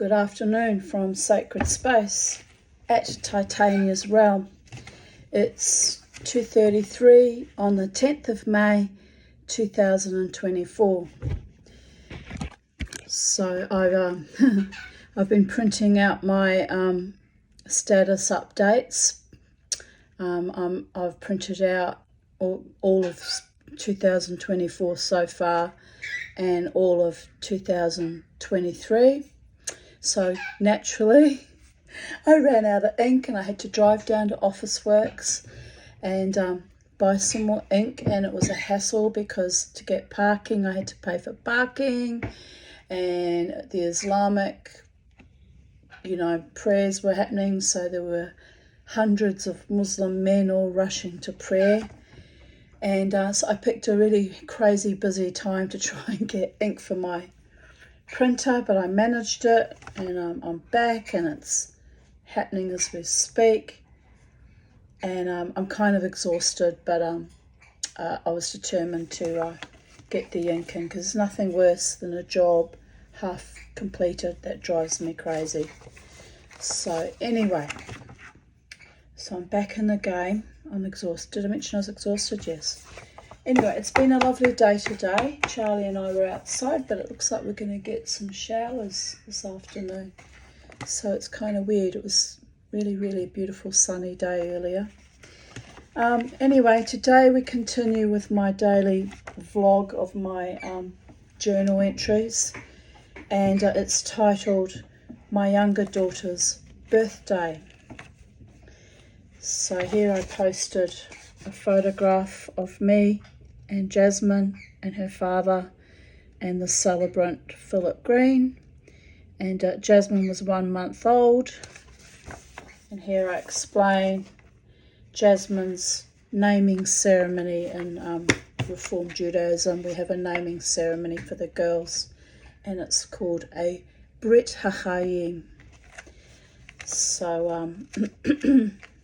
Good afternoon from Sacred Space at Titania's Realm. It's 2:33 on the 10th of May 2024. So I've been printing out my status updates. I've printed out all of 2024 so far and all of 2023. So naturally, I ran out of ink and I had to drive down to Officeworks and buy some more ink, and it was a hassle because to get parking I had to pay for parking, and the Islamic prayers were happening, so there were hundreds of Muslim men all rushing to prayer, and so I picked a really crazy busy time to try and get ink for my printer, but I managed it, and I'm back and it's happening as we speak, and I'm kind of exhausted, but I was determined to get the ink in, because there's nothing worse than a job half completed. That drives me crazy. So anyway, so I'm back in the game. I'm exhausted. Did I mention I was exhausted? Yes. Anyway, it's been a lovely day today. Charlie and I were outside, but it looks like we're going to get some showers this afternoon. So it's kind of weird. It was really, really beautiful sunny day earlier. Anyway, today we continue with my daily vlog of my journal entries, and it's titled My Younger Daughter's Birthday. So here I posted a photograph of me and Jasmine and her father and the celebrant Philip Green, and Jasmine was 1 month old, and here I explain Jasmine's naming ceremony in Reformed Judaism. We have a naming ceremony for the girls, and it's called a Brit HaChaim. So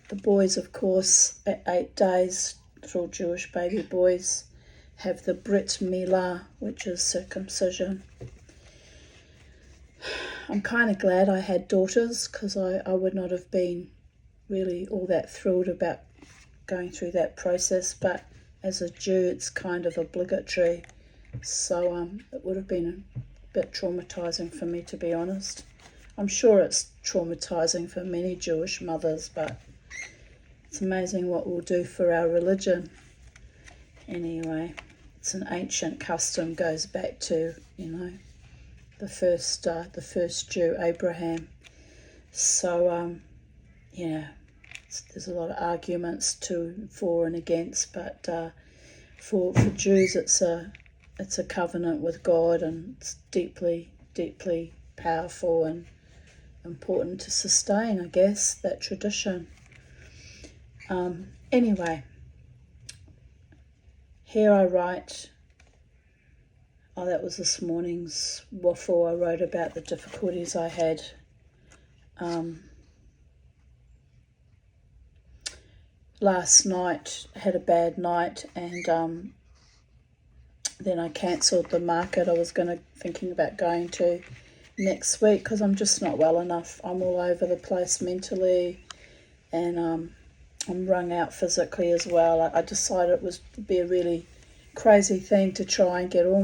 the boys, of course, at 8 days, little Jewish baby boys, have the Brit Milah, which is circumcision. I'm kind of glad I had daughters, because I would not have been really all that thrilled about going through that process, but as a Jew it's kind of obligatory, so it would have been a bit traumatizing for me, to be honest. I'm sure it's traumatizing for many Jewish mothers, but it's amazing what we'll do for our religion. Anyway, it's an ancient custom, goes back to the first Jew, Abraham. So there's a lot of arguments for and against, but for Jews it's a covenant with God, and it's deeply, deeply powerful and important to sustain, I guess, that tradition. Anyway, here I write, that was this morning's waffle. I wrote about the difficulties I had last night. I had a bad night, and then I cancelled the market I was thinking about going to next week, because I'm just not well enough. I'm all over the place mentally, and I'm wrung out physically as well. I decided it would be a really crazy thing to try and get all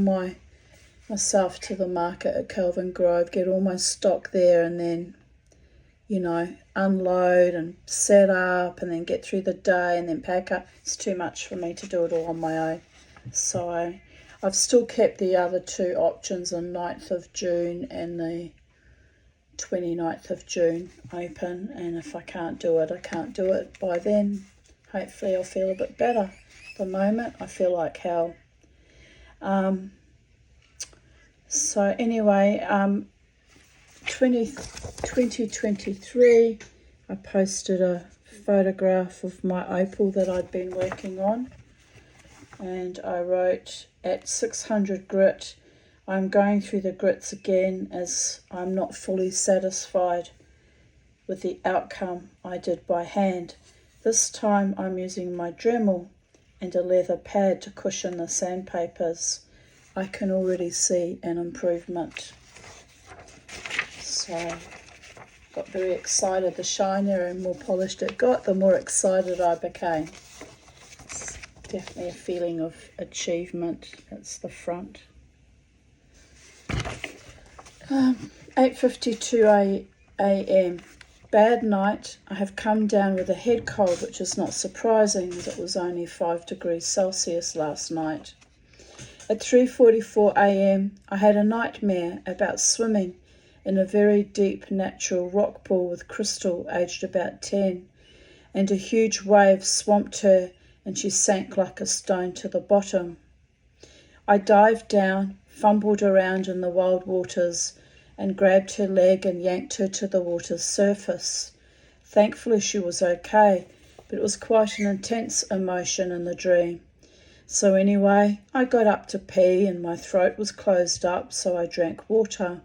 myself to the market at Kelvin Grove, get all my stock there, and then unload and set up, and then get through the day and then pack up. It's too much for me to do it all on my own. So I've still kept the other two options, the 9th of June and the 29th of June open, and if I can't do it, I can't do it by then. Hopefully I'll feel a bit better. At the moment I feel like hell. So anyway, 2023 I posted a photograph of my opal that I'd been working on, and I wrote, at 600 grit, I'm going through the grits again, as I'm not fully satisfied with the outcome I did by hand. This time I'm using my Dremel and a leather pad to cushion the sandpapers. I can already see an improvement. So got very excited. The shinier and more polished it got, the more excited I became. It's definitely a feeling of achievement. That's the front. 8:52 a.m. Bad night. I have come down with a head cold, which is not surprising as it was only 5 degrees Celsius last night. At 3:44 a.m. I had a nightmare about swimming in a very deep natural rock pool with Crystal, aged about 10, and a huge wave swamped her and she sank like a stone to the bottom. I dived down, fumbled around in the wild waters, and grabbed her leg and yanked her to the water's surface. Thankfully she was okay, but it was quite an intense emotion in the dream. So anyway, I got up to pee and my throat was closed up, so I drank water.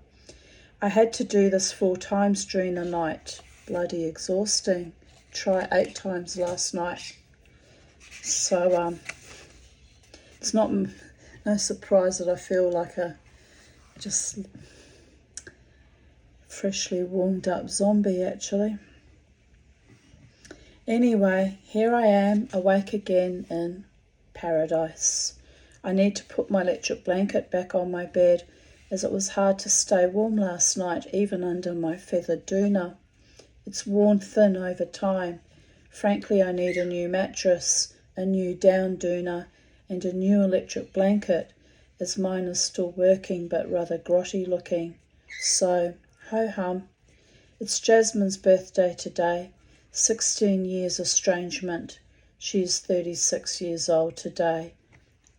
I had to do this 4 times during the night. Bloody exhausting. Try 8 times last night. So it's no surprise that I feel like a just freshly warmed up zombie actually. Anyway, here I am, awake again in paradise. I need to put my electric blanket back on my bed as it was hard to stay warm last night, even under my feathered doona. It's worn thin over time. Frankly, I need a new mattress, a new down doona, and a new electric blanket, as mine is still working but rather grotty looking. So, ho-hum. It's Jasmine's birthday today. 16 years estrangement. She's 36 years old today.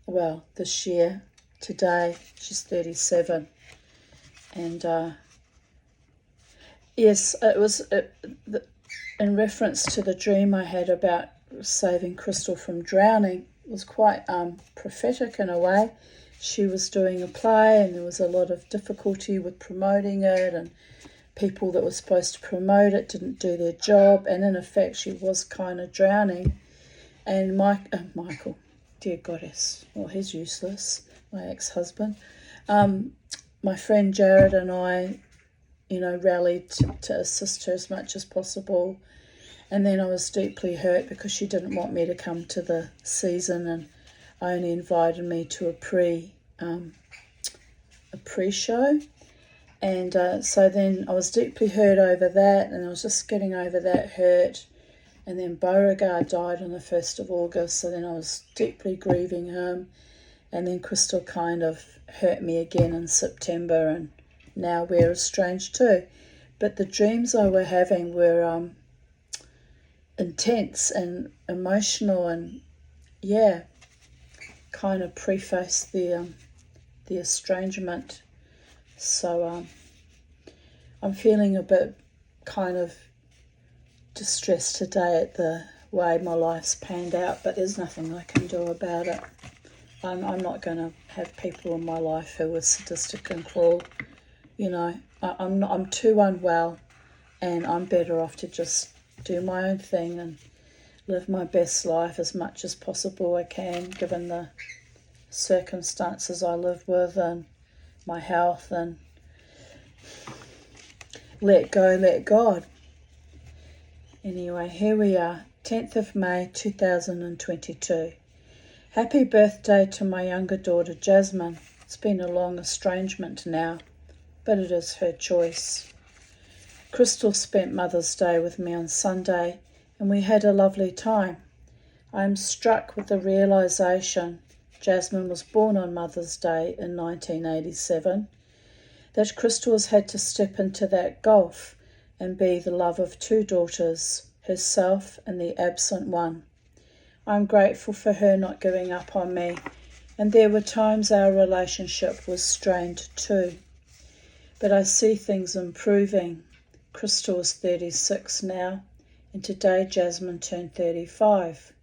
Well, this year. Today, she's 37. And yes, it was in reference to the dream I had about saving Crystal from drowning. It was quite prophetic in a way. She was doing a play and there was a lot of difficulty with promoting it, and people that were supposed to promote it didn't do their job, and in effect she was kind of drowning. And Michael, dear goddess, well, he's useless, my ex-husband. My friend Jared and I, rallied to assist her as much as possible. And then I was deeply hurt because she didn't want me to come to the season and only invited me to a pre-show. And so then I was deeply hurt over that, and I was just getting over that hurt. And then Beauregard died on the 1st of August, so then I was deeply grieving him. And then Crystal kind of hurt me again in September, and now we're estranged too. But the dreams I were having were intense and emotional, and kind of preface the estrangement. So I'm feeling a bit kind of distressed today at the way my life's panned out, but there's nothing I can do about it. I'm not going to have people in my life who are sadistic and cruel. I'm too unwell, and I'm better off to just do my own thing and live my best life as much as possible I can, given the circumstances I live with and my health, and let go, let God. Anyway, here we are, 10th of May 2022. Happy birthday to my younger daughter Jasmine. It's been a long estrangement now, but it is her choice. Crystal spent Mother's Day with me on Sunday, and we had a lovely time. I am struck with the realisation Jasmine was born on Mother's Day in 1987, that Crystal has had to step into that gulf and be the love of 2 daughters, herself and the absent one. I'm grateful for her not giving up on me, and there were times our relationship was strained too. But I see things improving. Crystal is 36 now, and today Jasmine turned 35.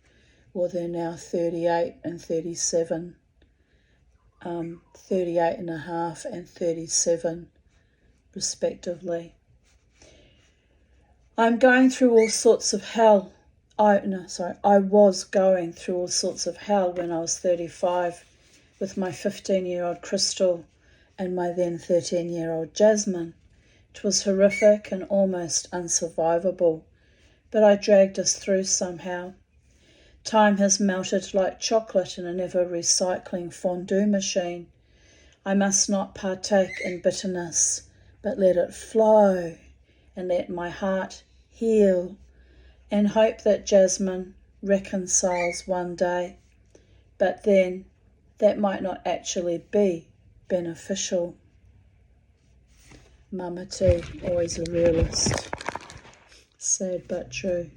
Well, they're now 38 and 37. 38 and a half and 37 respectively. I'm going through all sorts of hell. I was going through all sorts of hell when I was 35 with my 15-year-old Crystal and my then 13-year-old Jasmine. 'Twas horrific and almost unsurvivable, but I dragged us through somehow. Time has melted like chocolate in an ever-recycling fondue machine. I must not partake in bitterness, but let it flow and let my heart heal, and hope that Jasmine reconciles one day. But then that might not actually be beneficial. Mama T, always a realist. Sad but true.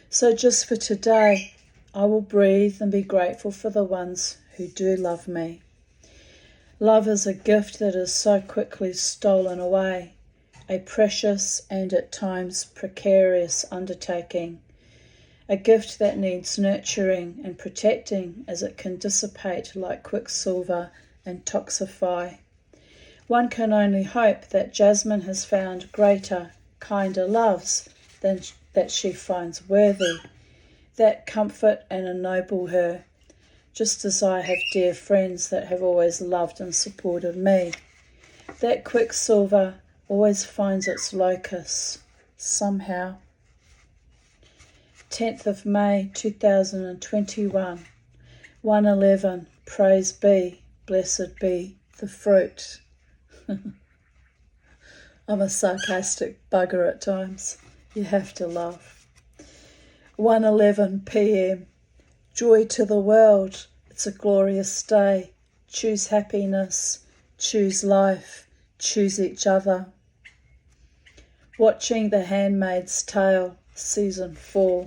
So just for today, I will breathe and be grateful for the ones who do love me. Love is a gift that is so quickly stolen away, a precious and at times precarious undertaking, a gift that needs nurturing and protecting as it can dissipate like quicksilver and toxify. One can only hope that Jasmine has found greater, kinder loves than that she finds worthy, that comfort and ennoble her, just as I have dear friends that have always loved and supported me. That quicksilver always finds its locus, somehow. 10th of May 2021, 1:11, praise be, blessed be the fruit. I'm a sarcastic bugger at times. You have to laugh. 1:11 p.m. Joy to the world. It's a glorious day. Choose happiness. Choose life. Choose each other. Watching The Handmaid's Tale, Season 4.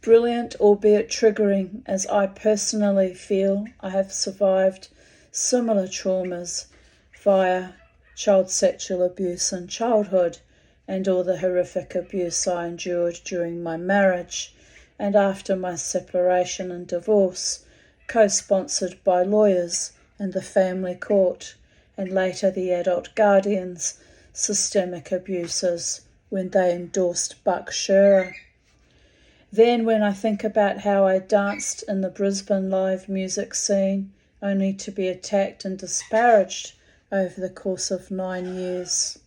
Brilliant, albeit triggering, as I personally feel I have survived similar traumas via child sexual abuse in childhood and all the horrific abuse I endured during my marriage and after my separation and divorce, co-sponsored by lawyers and the family court, and later the adult guardians, systemic abusers, when they endorsed Buck Shearer. Then when I think about how I danced in the Brisbane live music scene, only to be attacked and disparaged over the course of 9 years.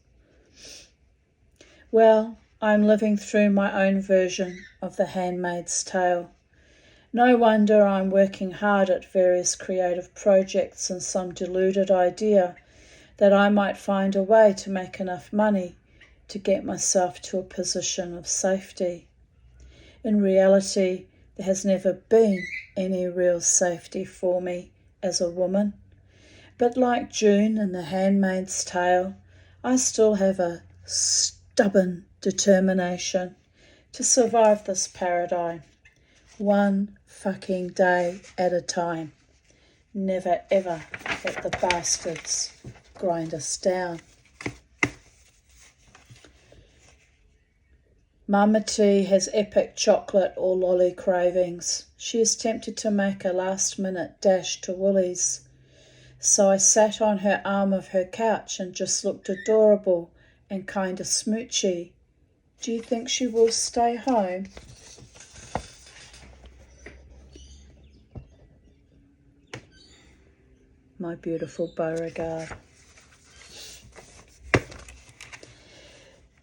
Well, I'm living through my own version of The Handmaid's Tale. No wonder I'm working hard at various creative projects in some deluded idea that I might find a way to make enough money to get myself to a position of safety. In reality, there has never been any real safety for me as a woman. But like June in The Handmaid's Tale, I still have a stubborn determination to survive this paradigm, one fucking day at a time. Never ever let the bastards grind us down. Mama T has epic chocolate or lolly cravings. She is tempted to make a last-minute dash to Woolies. So I sat on her arm of her couch and just looked adorable and kinda smoochy. Do you think she will stay home? My beautiful Beauregard.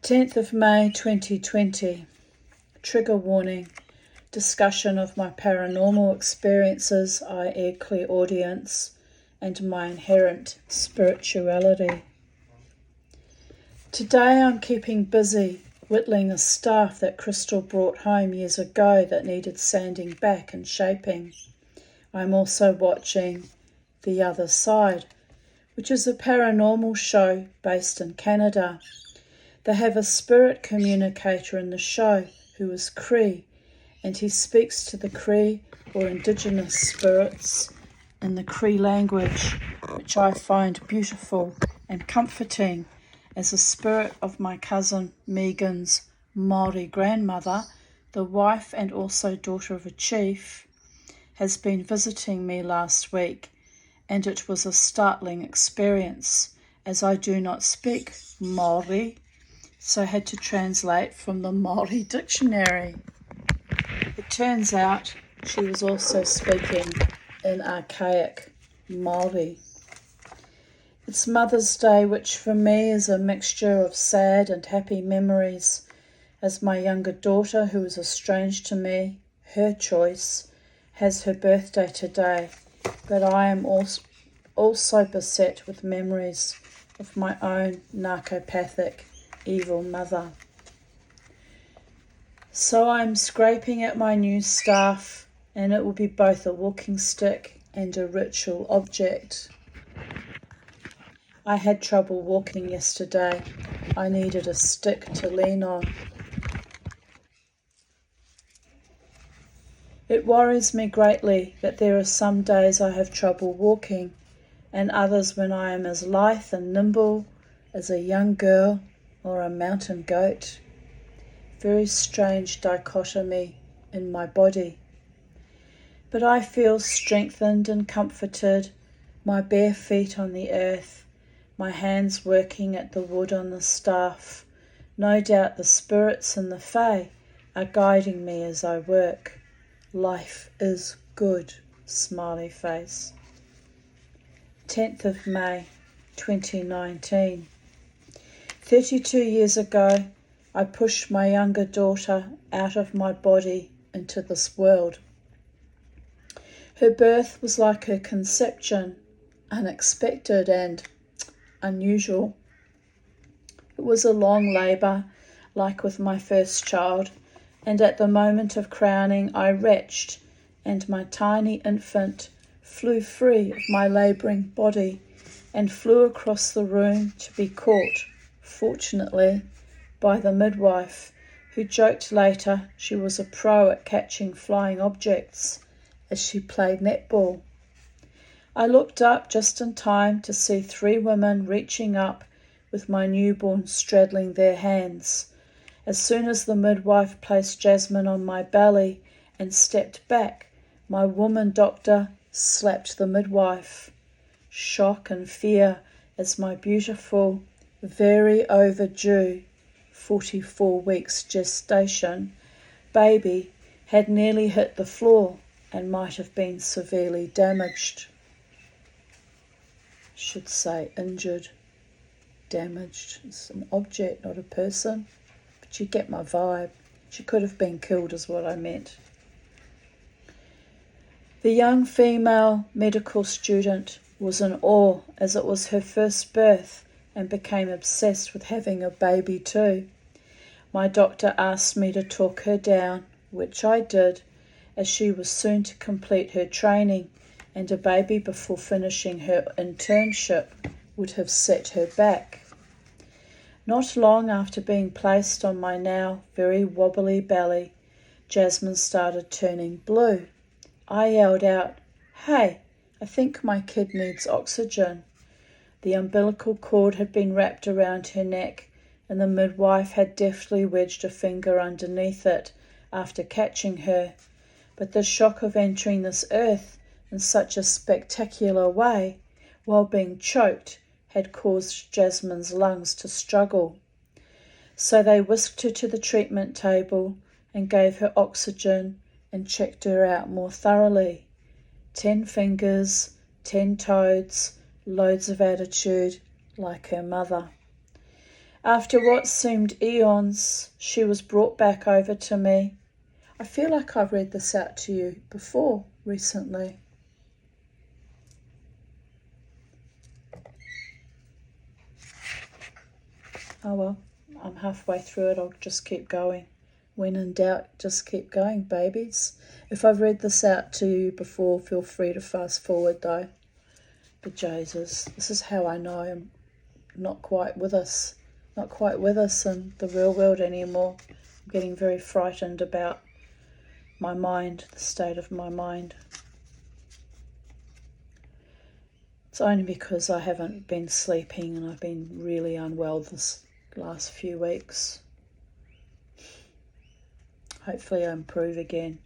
10th of May 2020. Trigger warning. Discussion of my paranormal experiences, i.e. clairaudience, and my inherent spirituality. Today I'm keeping busy whittling a staff that Crystal brought home years ago that needed sanding back and shaping. I'm also watching The Other Side, which is a paranormal show based in Canada. They have a spirit communicator in the show who is Cree, and he speaks to the Cree or Indigenous spirits in the Cree language, which I find beautiful and comforting, as the spirit of my cousin Megan's Māori grandmother, the wife and also daughter of a chief, has been visiting me last week, and it was a startling experience, as I do not speak Māori, so I had to translate from the Māori dictionary. It turns out she was also speaking in archaic Māori. It's Mother's Day, which for me is a mixture of sad and happy memories, as my younger daughter, who is estranged to me, her choice, has her birthday today, but I am also beset with memories of my own narcopathic, evil mother. So I'm scraping at my new staff, and it will be both a walking stick and a ritual object. I had trouble walking yesterday. I needed a stick to lean on. It worries me greatly that there are some days I have trouble walking, and others when I am as lithe and nimble as a young girl or a mountain goat. Very strange dichotomy in my body. But I feel strengthened and comforted, my bare feet on the earth, my hands working at the wood on the staff. No doubt the spirits and the fae are guiding me as I work. Life is good, smiley face. 10th of May, 2019. 32 years ago, I pushed my younger daughter out of my body into this world. Her birth was like her conception, unexpected and unusual. It was a long labour, like with my first child, and at the moment of crowning I retched, and my tiny infant flew free of my labouring body and flew across the room to be caught, fortunately, by the midwife, who joked later she was a pro at catching flying objects as she played netball. I looked up just in time to see 3 women reaching up with my newborn straddling their hands. As soon as the midwife placed Jasmine on my belly and stepped back, my woman doctor slapped the midwife. Shock and fear as my beautiful, very overdue 44 weeks gestation baby had nearly hit the floor and might have been severely damaged. Should say injured. Damaged. It's an object, not a person. But you get my vibe. She could have been killed is what I meant. The young female medical student was in awe as it was her first birth and became obsessed with having a baby too. My doctor asked me to talk her down, which I did, as she was soon to complete her training, and a baby before finishing her internship would have set her back. Not long after being placed on my now very wobbly belly, Jasmine started turning blue. I yelled out, "Hey, I think my kid needs oxygen." The umbilical cord had been wrapped around her neck, and the midwife had deftly wedged a finger underneath it after catching her. But the shock of entering this earth in such a spectacular way, while being choked, had caused Jasmine's lungs to struggle. So they whisked her to the treatment table and gave her oxygen and checked her out more thoroughly. 10 fingers, 10 toads, loads of attitude, like her mother. After what seemed eons, she was brought back over to me. I feel like I've read this out to you before recently. Oh well, I'm halfway through it, I'll just keep going. When in doubt, just keep going, babies. If I've read this out to you before, feel free to fast forward though. But Jesus, this is how I know I'm not quite with us in the real world anymore. I'm getting very frightened about my mind, the state of my mind. It's only because I haven't been sleeping and I've been really unwell this last few weeks. Hopefully I improve again.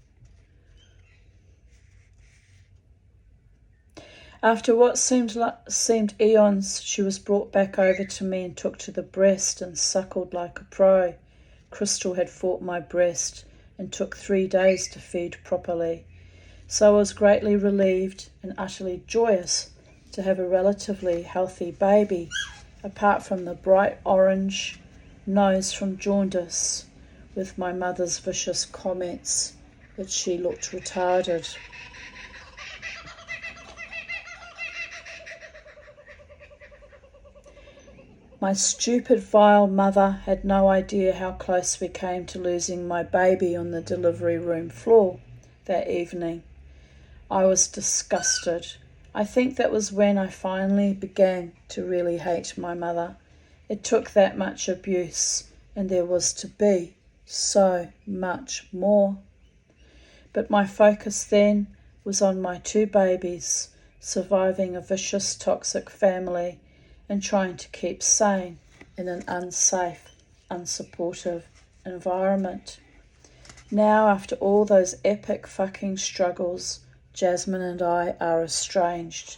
After what seemed eons, she was brought back over to me and took to the breast and suckled like a pro. Crystal had fought my breast and took 3 days to feed properly. So I was greatly relieved and utterly joyous to have a relatively healthy baby, apart from the bright orange nose from jaundice, with my mother's vicious comments that she looked retarded. My stupid, vile mother had no idea how close we came to losing my baby on the delivery room floor that evening. I was disgusted. I think that was when I finally began to really hate my mother. It took that much abuse, and there was to be so much more. But my focus then was on my 2 babies, surviving a vicious, toxic family, and trying to keep sane in an unsafe, unsupportive environment. Now, after all those epic fucking struggles, Jasmine and I are estranged.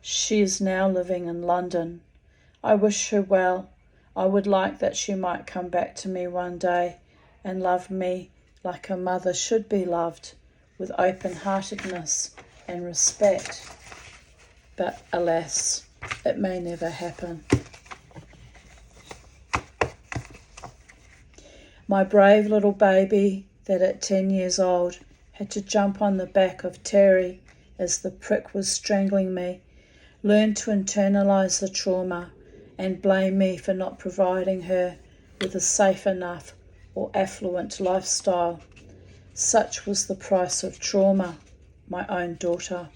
She is now living in London. I wish her well. I would like that she might come back to me one day and love me like a mother should be loved, with open-heartedness and respect. But alas, it may never happen. My brave little baby that at 10 years old had to jump on the back of Terry as the prick was strangling me, learned to internalise the trauma and blame me for not providing her with a safe enough or affluent lifestyle. Such was the price of trauma, my own daughter.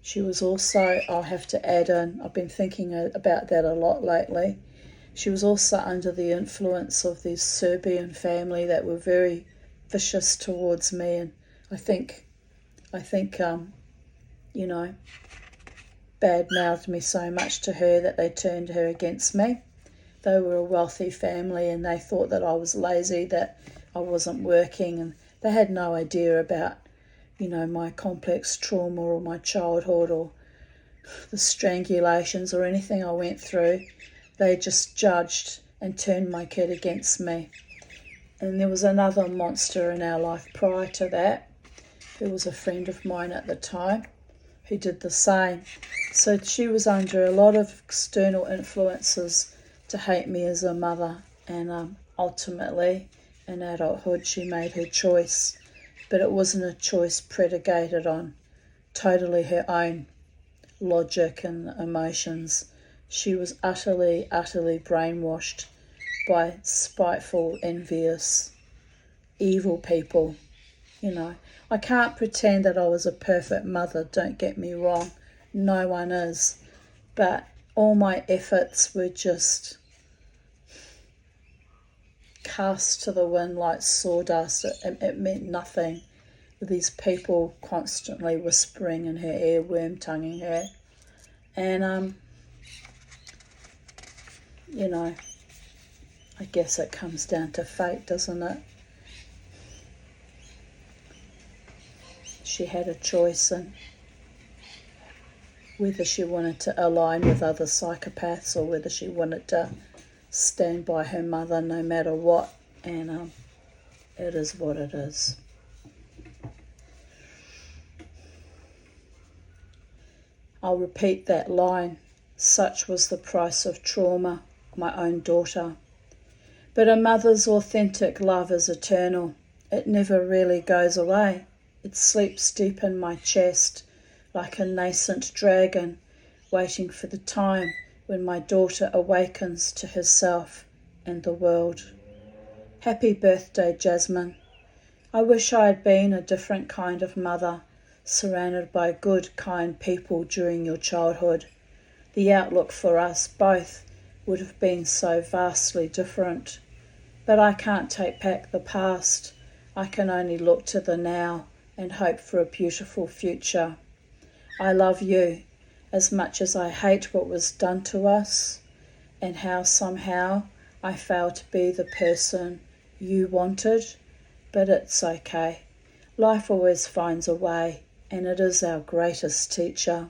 She was also, I'll have to add in, I've been thinking about that a lot lately. She was also under the influence of this Serbian family that were very vicious towards me, and I think, bad-mouthed me so much to her that they turned her against me. They were a wealthy family, and they thought that I was lazy, that I wasn't working, and they had no idea about, my complex trauma or my childhood or the strangulations or anything I went through. They just judged and turned my kid against me. And there was another monster in our life prior to that, who was a friend of mine at the time, who did the same. So she was under a lot of external influences to hate me as a mother, and ultimately, in adulthood, she made her choice. But it wasn't a choice predicated on totally her own logic and emotions. She was utterly, utterly brainwashed by spiteful, envious, evil people. I can't pretend that I was a perfect mother, don't get me wrong. No one is. But all my efforts were just cast to the wind like sawdust. It meant nothing, with these people constantly whispering in her ear, worm-tonguing her. And, I guess it comes down to fate, doesn't it? She had a choice in whether she wanted to align with other psychopaths or whether she wanted to stand by her mother no matter what. And it is what it is. I'll repeat that line. Such was the price of trauma, my own daughter. But a mother's authentic love is eternal. It never really goes away. It sleeps deep in my chest like a nascent dragon, waiting for the time when my daughter awakens to herself and the world. Happy birthday, Jasmine. I wish I had been a different kind of mother, surrounded by good, kind people during your childhood. The outlook for us both would have been so vastly different. But I can't take back the past. I can only look to the now and hope for a beautiful future. I love you as much as I hate what was done to us and how somehow I failed to be the person you wanted, but it's okay. Life always finds a way, and it is our greatest teacher.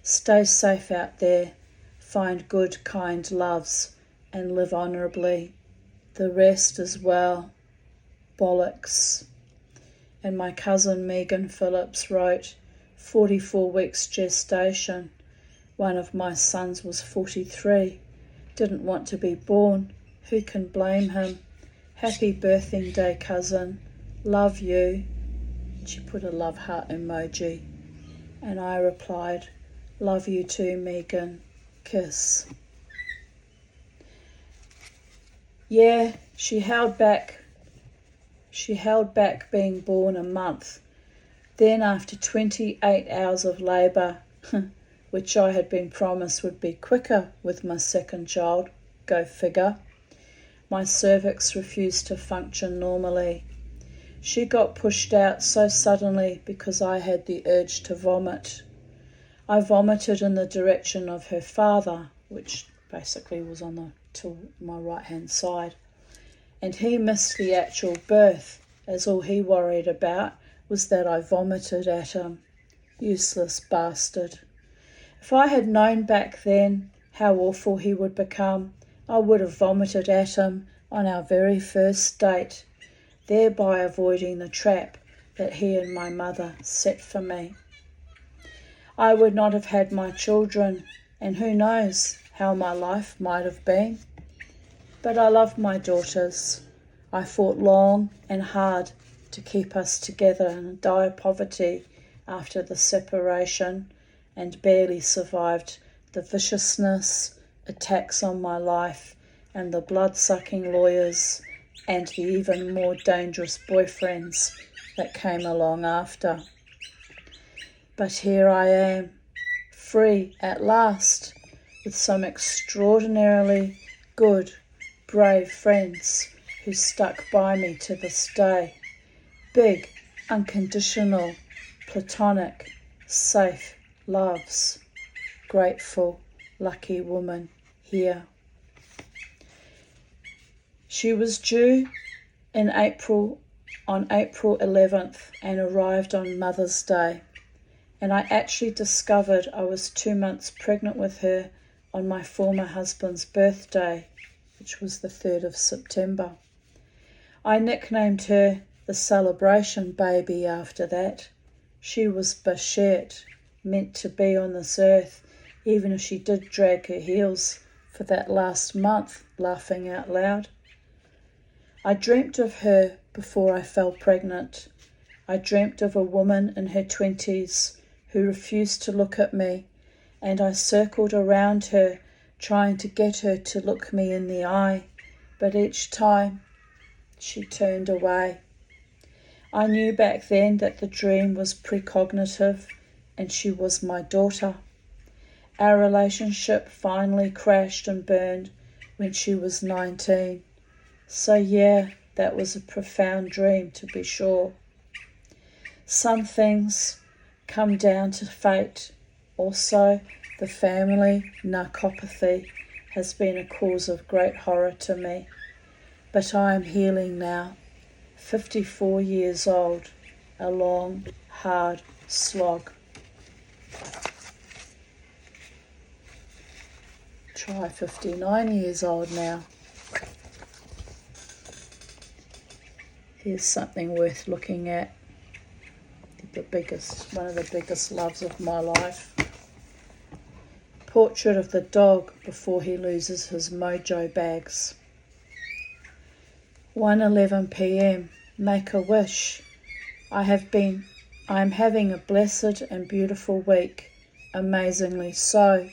Stay safe out there, find good, kind loves, and live honourably. The rest is, well, bollocks. And my cousin Megan Phillips wrote, 44 weeks gestation. One of my sons was 43. Didn't want to be born. Who can blame him? Happy birthday day, cousin. Love you. She put a love heart emoji. And I replied, love you too, Megan. Kiss. Yeah, she held back being born a month. Then after 28 hours of labour, which I had been promised would be quicker with my second child, go figure, my cervix refused to function normally. She got pushed out so suddenly because I had the urge to vomit. I vomited in the direction of her father, which basically was to my right-hand side, and he missed the actual birth, as all he worried about was that I vomited at him. Useless bastard. If I had known back then how awful he would become, I would have vomited at him on our very first date, thereby avoiding the trap that he and my mother set for me. I would not have had my children, and who knows how my life might have been. But I loved my daughters. I fought long and hard to keep us together in dire poverty after the separation, and barely survived the viciousness, attacks on my life, and the blood-sucking lawyers, and the even more dangerous boyfriends that came along after. But here I am, free at last, with some extraordinarily good, brave friends who stuck by me to this day. Big, unconditional, platonic, safe loves. Grateful, lucky woman here. She was due on April 11th and arrived on Mother's Day. And I actually discovered I was 2 months pregnant with her on my former husband's birthday, which was the 3rd of September. I nicknamed her the celebration baby after that. She was Bashet, meant to be on this earth, even if she did drag her heels for that last month, laughing out loud. I dreamt of her before I fell pregnant. I dreamt of a woman in her 20s who refused to look at me, and I circled around her, trying to get her to look me in the eye, but each time she turned away. I knew back then that the dream was precognitive, and she was my daughter. Our relationship finally crashed and burned when she was 19. So yeah, that was a profound dream, to be sure. Some things come down to fate. Also, the family narcopathy has been a cause of great horror to me. But I am healing now, 54 years old, a long, hard slog. Try 59 years old now. Here's something worth looking at. One of the biggest loves of my life. Portrait of the dog before he loses his mojo bags. 1:11 p.m. Make a wish. I am having a blessed and beautiful week. Amazingly so.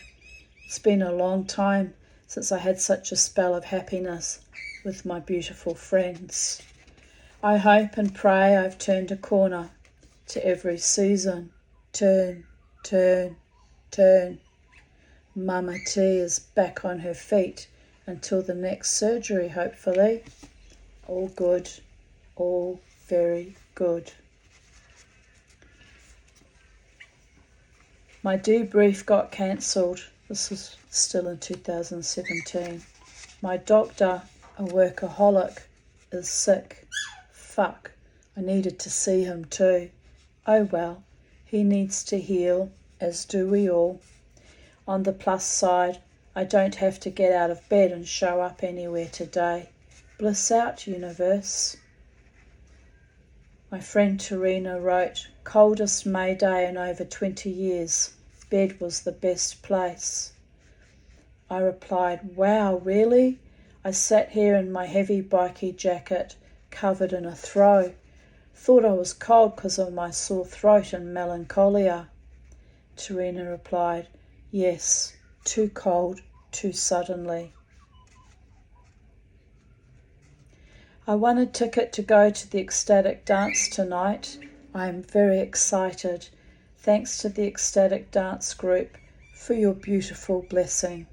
It's been a long time since I had such a spell of happiness with my beautiful friends. I hope and pray I've turned a corner to every season. Turn, turn, turn. Mama T is back on her feet until the next surgery, hopefully. All good, all very good. My debrief got cancelled. This was still in 2017. My doctor, a workaholic, is sick. Fuck, I needed to see him too. Oh well, he needs to heal, as do we all. On the plus side, I don't have to get out of bed and show up anywhere today. Bliss out, universe. My friend Tarina wrote, Coldest May day in over 20 years. Bed was the best place. I replied, wow, really? I sat here in my heavy bikie jacket, covered in a throw. Thought I was cold because of my sore throat and melancholia. Terina replied, yes, too cold, too suddenly. I won a ticket to go to the ecstatic dance tonight. I am very excited. Thanks to the ecstatic dance group for your beautiful blessing.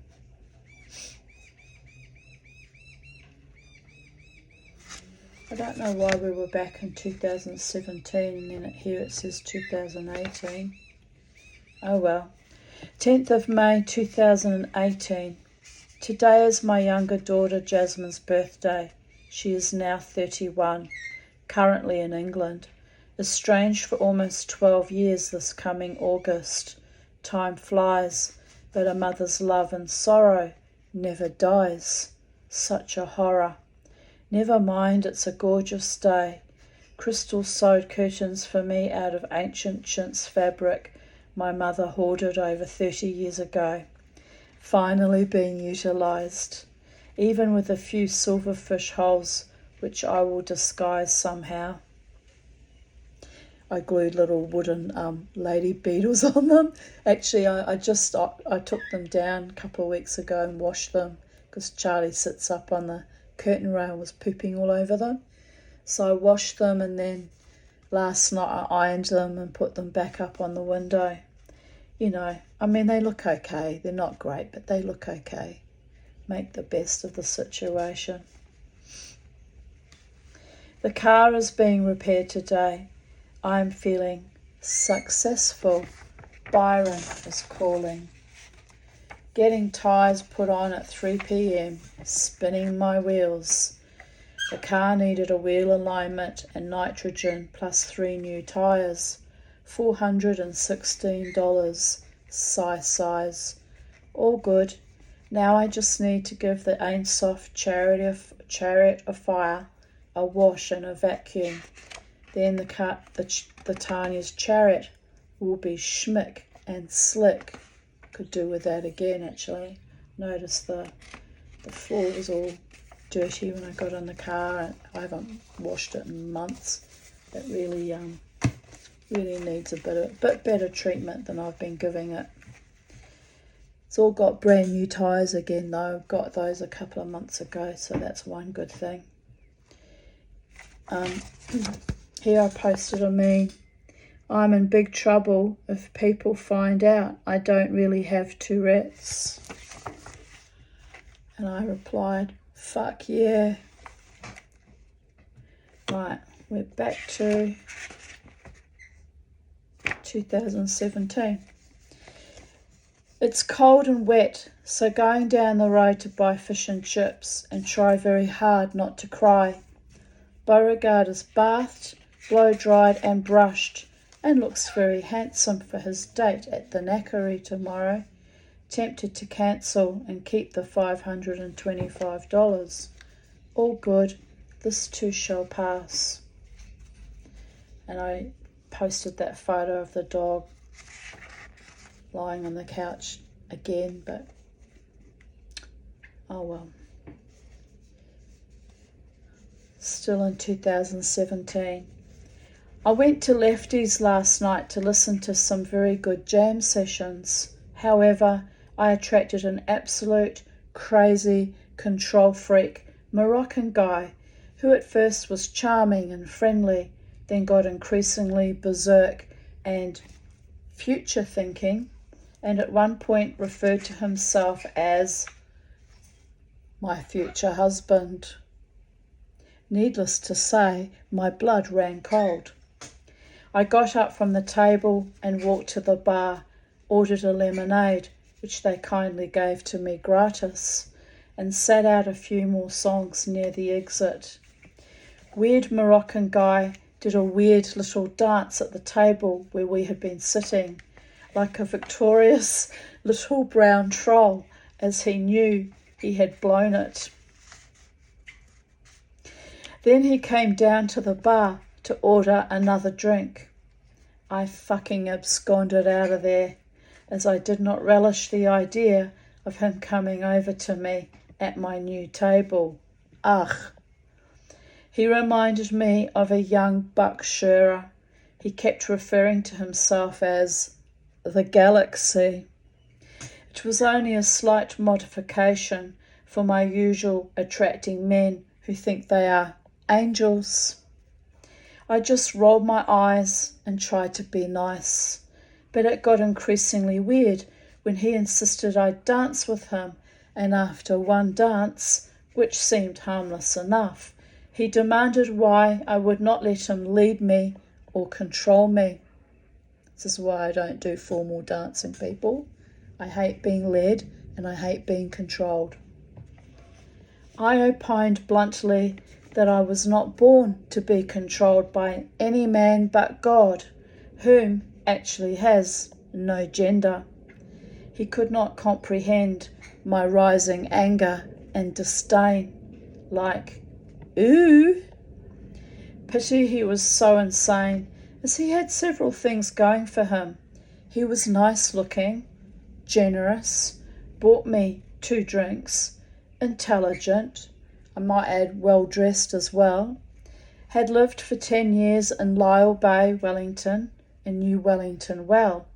I don't know why we were back in 2017 and then here it says 2018. Oh well. 10th of May 2018. Today is my younger daughter Jasmine's birthday. She is now 31, currently in England. Estranged for almost 12 years this coming August. Time flies, but a mother's love and sorrow never dies. Such a horror. Never mind, it's a gorgeous day. Crystal sewed curtains for me out of ancient chintz fabric my mother hoarded over 30 years ago. Finally being utilised, even with a few silverfish holes which I will disguise somehow. I glued little wooden lady beetles on them. Actually, I took them down a couple of weeks ago and washed them because Charlie sits up on the curtain rail and was pooping all over them. So I washed them and then last night I ironed them and put them back up on the window. You know, I mean, they look okay. They're not great, but they look okay. Make the best of the situation. The car is being repaired today. I am feeling successful. Byron is calling. Getting tyres put on at 3 p.m. Spinning my wheels. The car needed a wheel alignment and nitrogen plus 3 new tyres. $416. Size. All good. Now I just need to give the Ein Sof Chariot of Fire a wash and a vacuum. Then the Tanya's chariot will be schmick and slick. Could do with that again, actually. Notice the floor was all dirty when I got in the car, and I haven't washed it in months. It really needs a bit better treatment than I've been giving it. It's all got brand new tyres again though. Got those a couple of months ago, so that's one good thing. Here I posted a meme. I'm in big trouble if people find out I don't really have Tourette's. And I replied, fuck yeah. Right, we're back to 2017. It's cold and wet, so going down the road to buy fish and chips and try very hard not to cry. Beauregard is bathed, blow-dried and brushed and looks very handsome for his date at the knackery tomorrow. Tempted to cancel and keep the $525. All good, this too shall pass. And I posted that photo of the dog lying on the couch again, but oh well. Still in 2017. I went to Lefty's last night to listen to some very good jam sessions. However, I attracted an absolute crazy control freak Moroccan guy who at first was charming and friendly, then got increasingly berserk and future thinking, and at one point referred to himself as my future husband. Needless to say, my blood ran cold. I got up from the table and walked to the bar, ordered a lemonade, which they kindly gave to me gratis, and sat out a few more songs near the exit. Weird Moroccan guy did a weird little dance at the table where we had been sitting, like a victorious little brown troll, as he knew he had blown it. Then he came down to the bar to order another drink. I fucking absconded out of there, as I did not relish the idea of him coming over to me at my new table. Ugh. He reminded me of a young Buck Shearer. He kept referring to himself as the galaxy. It was only a slight modification for my usual attracting men who think they are angels. I just rolled my eyes and tried to be nice, but it got increasingly weird when he insisted I dance with him, and after one dance, which seemed harmless enough, he demanded why I would not let him lead me or control me. This is why I don't do formal dancing, people. I hate being led and I hate being controlled. I opined bluntly that I was not born to be controlled by any man but God, whom actually has no gender. He could not comprehend my rising anger and disdain, like, ooh. Pity he was so insane, as he had several things going for him. He was nice looking, generous, bought me 2 drinks, intelligent, I might add well dressed as well, had lived for 10 years in Lyall Bay, Wellington, and knew Wellington well.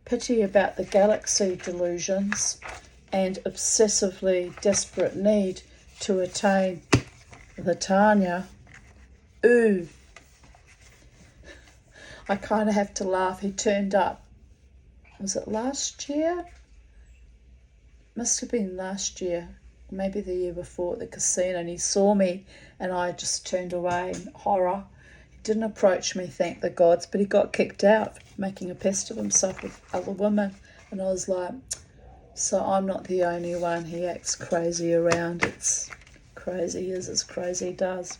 Pity about the galaxy delusions and obsessively desperate need to attain the Tanya. Ooh. I kind of have to laugh. He turned up. Was it last year? Must have been last year. Maybe the year before at the casino, and he saw me and I just turned away in horror. He didn't approach me, thank the gods, but he got kicked out for making a pest of himself with other women. And I was like, so I'm not the only one he acts crazy around. It's crazy as crazy does.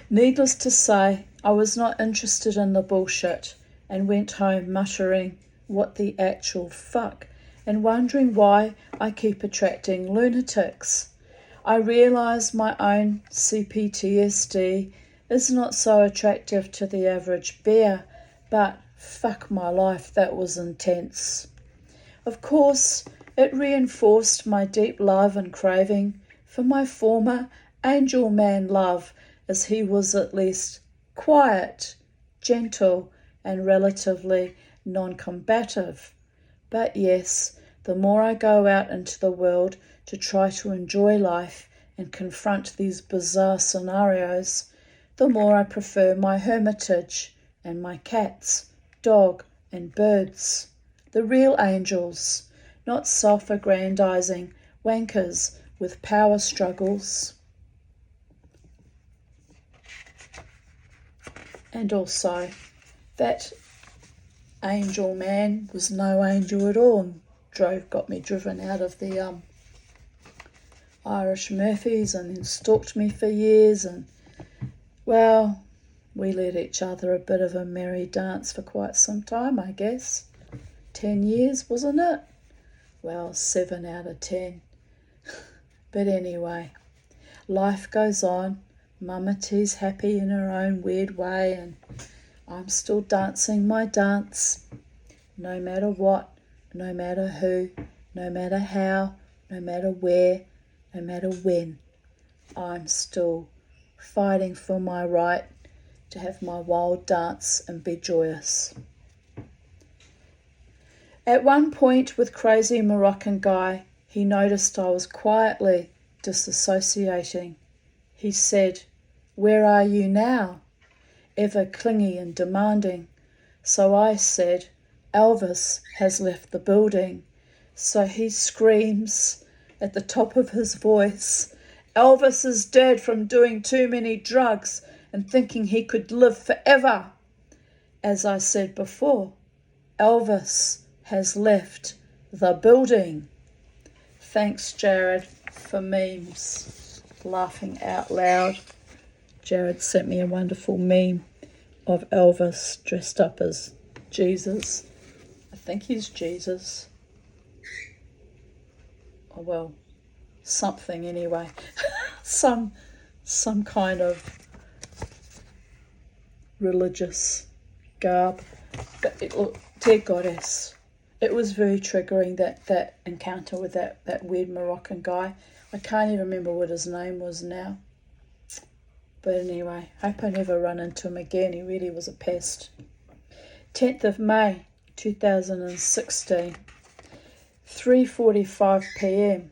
Needless to say, I was not interested in the bullshit and went home muttering, what the actual fuck, and wondering why I keep attracting lunatics. I realise my own CPTSD is not so attractive to the average bear, but fuck my life, that was intense. Of course, it reinforced my deep love and craving for my former angel man love, as he was at least quiet, gentle, and relatively non-combative. But yes, the more I go out into the world to try to enjoy life and confront these bizarre scenarios, the more I prefer my hermitage and my cats, dog, and birds. The real angels, not self-aggrandizing wankers with power struggles. And also, that angel man was no angel at all and got me driven out of the Irish Murphys and then stalked me for years, and well, we led each other a bit of a merry dance for quite some time, I guess. 10 years, wasn't it? Well, 7 out of 10. But anyway, life goes on. Mama T's happy in her own weird way, and I'm still dancing my dance. No matter what, no matter who, no matter how, no matter where, no matter when, I'm still fighting for my right to have my wild dance and be joyous. At one point with crazy Moroccan guy, he noticed I was quietly disassociating. He said, "Where are you now?" Ever clingy and demanding. So I said, "Elvis has left the building." So he screams at the top of his voice, "Elvis is dead from doing too many drugs and thinking he could live forever." As I said before, Elvis has left the building. Thanks, Jared, for memes. Laughing out loud. Jared sent me a wonderful meme of Elvis dressed up as Jesus. I think he's Jesus. Oh, well, something anyway. some kind of religious garb. But look, dear Goddess, it was very triggering, that encounter with that weird Moroccan guy. I can't even remember what his name was now. But anyway, hope I never run into him again. He really was a pest. 10th of May, 2016. 3:45 p.m.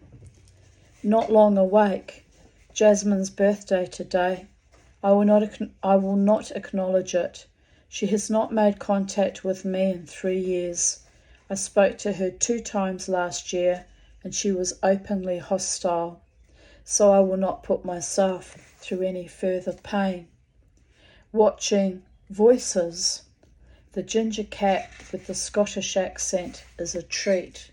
Not long awake. Jasmine's birthday today. I will not acknowledge it. She has not made contact with me in 3 years. I spoke to her 2 times last year, and she was openly hostile. So I will not put myself through any further pain. Watching Voices. The ginger cat with the Scottish accent is a treat.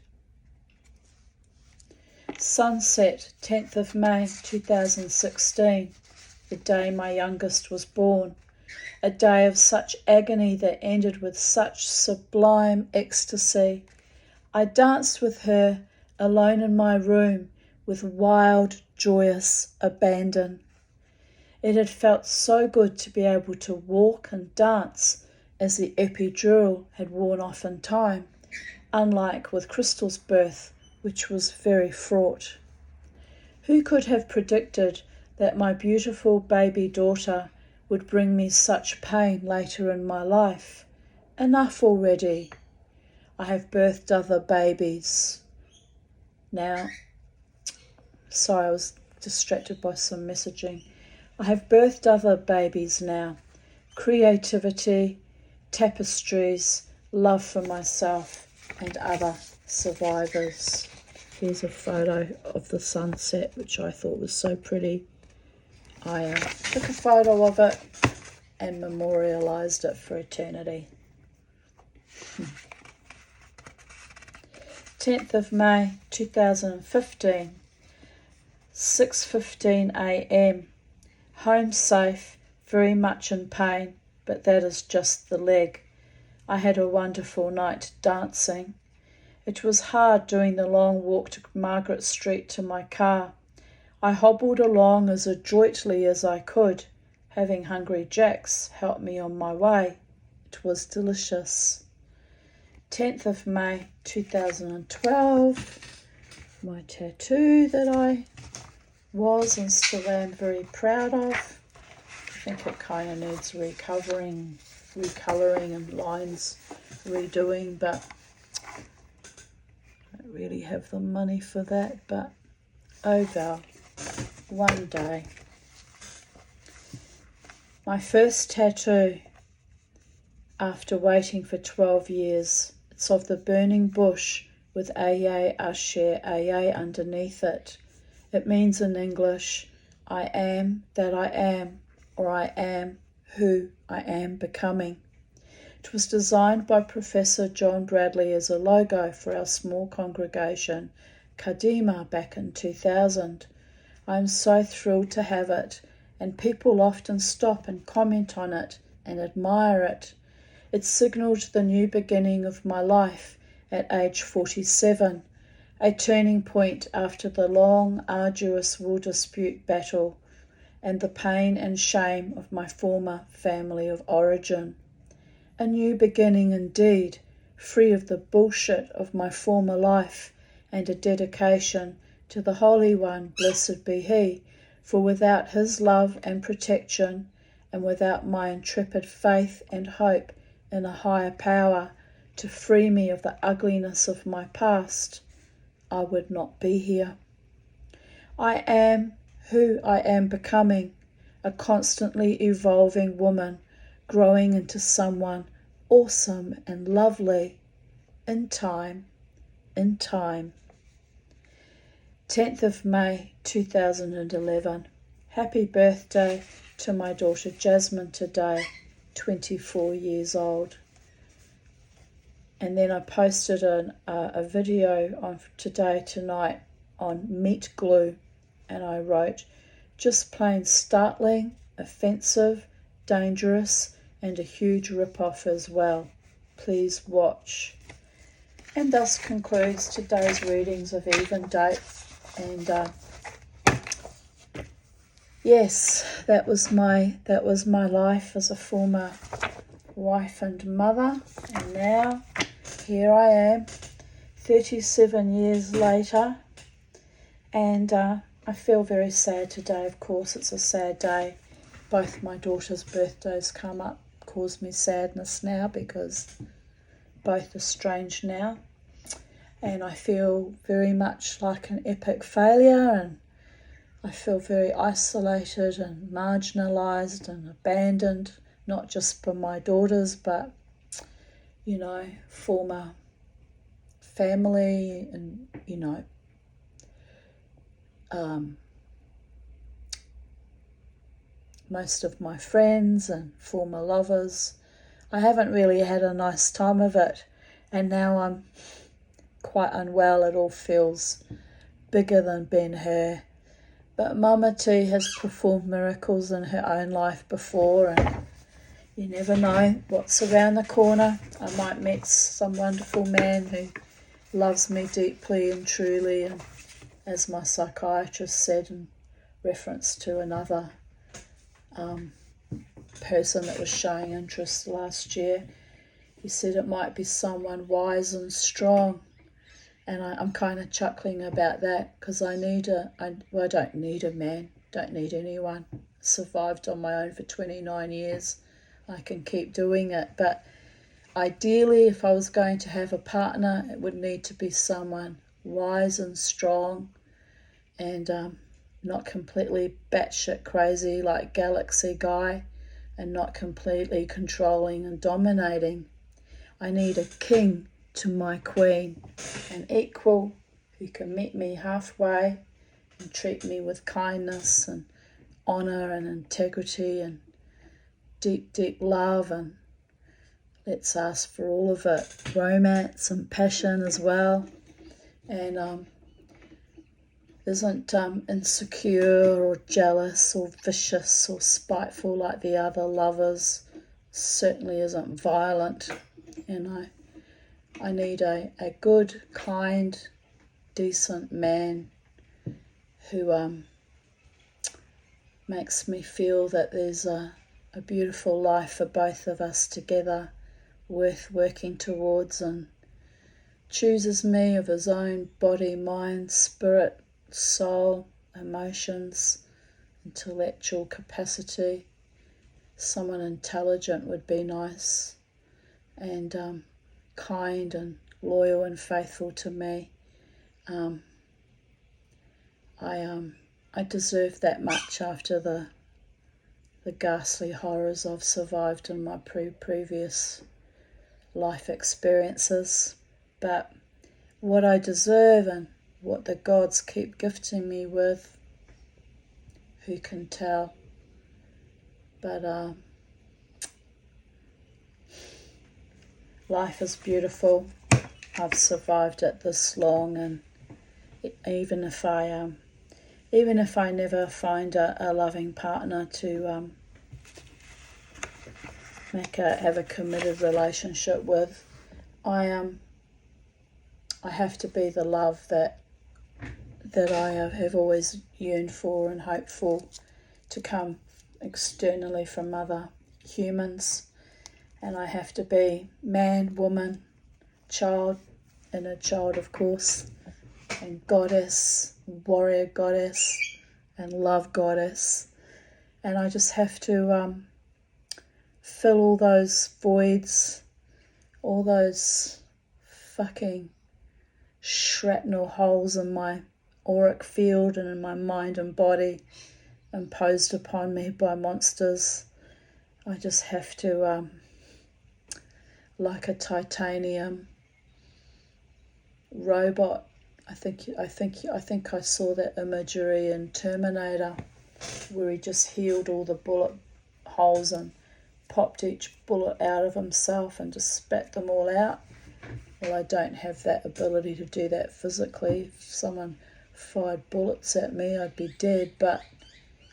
Sunset, 10th of May 2016, the day my youngest was born. A day of such agony that ended with such sublime ecstasy. I danced with her alone in my room with wild, joyous abandon. It had felt so good to be able to walk and dance as the epidural had worn off in time, unlike with Crystal's birth, which was very fraught. Who could have predicted that my beautiful baby daughter would bring me such pain later in my life? Enough already. I have birthed other babies. Now, sorry, I was distracted by some messaging. I have birthed other babies now. Creativity, tapestries, love for myself and other survivors. Here's a photo of the sunset, which I thought was so pretty. I took a photo of it and memorialised it for eternity. 10th of May 2015, 6:15 a.m. Home safe, very much in pain, but that is just the leg. I had a wonderful night dancing. It was hard doing the long walk to Margaret Street to my car. I hobbled along as adroitly as I could, having Hungry Jack's help me on my way. It was delicious. 10th of May 2012, my tattoo that I was and still am very proud of. I think it kind of needs recolouring and lines redoing, but I don't really have the money for that, but oh well, one day. My first tattoo after waiting for 12 years. It's of the burning bush with AA, Asher, AA underneath it. It means in English, I am that I am, or I am who I am becoming. It was designed by Professor John Bradley as a logo for our small congregation, Kadima, back in 2000. I am so thrilled to have it, and people often stop and comment on it and admire it. It signalled the new beginning of my life at age 47, a turning point after the long, arduous will dispute battle and the pain and shame of my former family of origin. A new beginning indeed, free of the bullshit of my former life, and a dedication to the Holy One, blessed be He, for without His love and protection, and without my intrepid faith and hope in a higher power to free me of the ugliness of my past, I would not be here. I am who I am becoming, a constantly evolving woman, growing into someone awesome and lovely, in time, in time. 10th of May 2011. Happy birthday to my daughter Jasmine today, 24 years old. And then I posted a video on tonight on meat glue, and I wrote, just plain startling, offensive, dangerous, and a huge rip-off as well. Please watch. And thus concludes today's readings of Even Date. And yes, that was my life as a former wife and mother, and now here I am 37 years later, and I feel very sad today. Of course, it's a sad day. Both my daughter's birthdays come up, cause me sadness now because both are strange now, and I feel very much like an epic failure, and I feel very isolated and marginalised and abandoned, not just for my daughters, but, you know, former family and, you know, most of my friends and former lovers. I haven't really had a nice time of it, and now I'm quite unwell. It all feels bigger than Ben Hur. But Mama T has performed miracles in her own life before, and you never know what's around the corner. I might meet some wonderful man who loves me deeply and truly, and as my psychiatrist said in reference to another person that was showing interest last year, he said it might be someone wise and strong. And I'm kind of chuckling about that because I don't need a man, don't need anyone. Survived on my own for 29 years. I can keep doing it. But ideally, if I was going to have a partner, it would need to be someone wise and strong and not completely batshit crazy like Galaxy Guy, and not completely controlling and dominating. I need a king to my queen, an equal who can meet me halfway and treat me with kindness and honour and integrity and deep, deep love, and let's ask for all of it, romance and passion as well, and isn't insecure or jealous or vicious or spiteful like the other lovers, certainly isn't violent, and I need a good, kind, decent man who makes me feel that there's a beautiful life for both of us together, worth working towards, and chooses me of his own body, mind, spirit, soul, emotions, intellectual capacity. Someone intelligent would be nice, and kind and loyal and faithful to me. I deserve that much after the ghastly horrors I've survived in my previous life experiences. But what I deserve and what the gods keep gifting me with, who can tell? But life is beautiful. I've survived it this long, and even if I never find a loving partner to have a committed relationship with, I have to be the love that I have always yearned for and hoped for to come externally from other humans. And I have to be man, woman, child, inner child, of course, and goddess, warrior goddess, and love goddess. And I just have to fill all those voids, all those fucking shrapnel holes in my auric field and in my mind and body imposed upon me by monsters. I just have to, like a titanium robot. I think I saw that imagery in Terminator, where he just healed all the bullet holes and popped each bullet out of himself and just spat them all out. Well, I don't have that ability to do that physically. If someone fired bullets at me, I'd be dead, but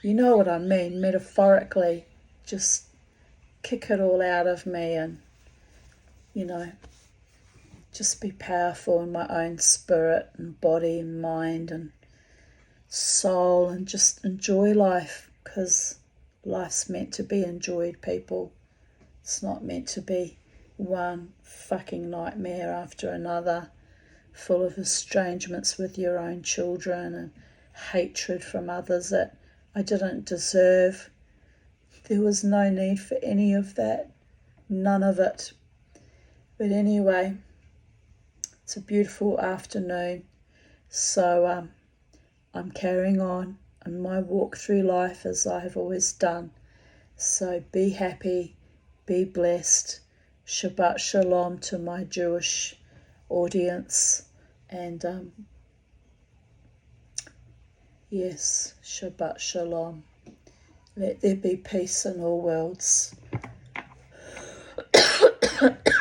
you know what I mean, metaphorically, just kick it all out of me and, you know, just be powerful in my own spirit and body and mind and soul, and just enjoy life, because life's meant to be enjoyed, people. It's not meant to be one fucking nightmare after another, full of estrangements with your own children and hatred from others that I didn't deserve. There was no need for any of that, none of it. But anyway, it's a beautiful afternoon, so I'm carrying on my walk through life as I have always done. So be happy, be blessed. Shabbat Shalom to my Jewish audience. And yes, Shabbat Shalom. Let there be peace in all worlds.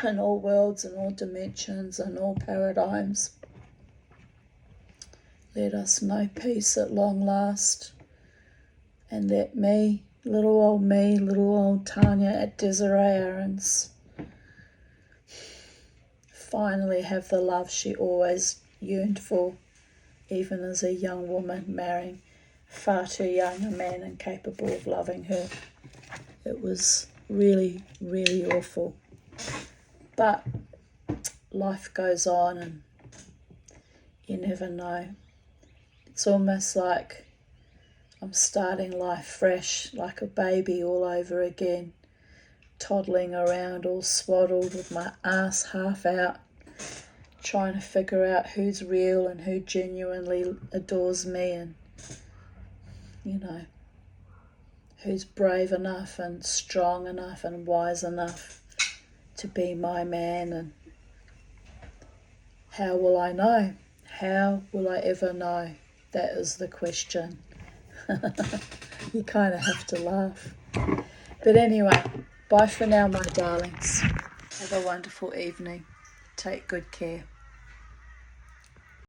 In all worlds, in all dimensions, in all paradigms. Let us know peace at long last. And let me, little old Tanya at Desiree Aarons, finally have the love she always yearned for, even as a young woman marrying far too young a man incapable of loving her. It was really, really awful. But life goes on and you never know. It's almost like I'm starting life fresh, like a baby all over again, toddling around all swaddled with my ass half out, trying to figure out who's real and who genuinely adores me, and who's brave enough and strong enough and wise enough to be my man. And how will I know? How will I ever know? That is the question. You kind of have to laugh. But anyway, bye for now, my darlings. Have a wonderful evening. Take good care.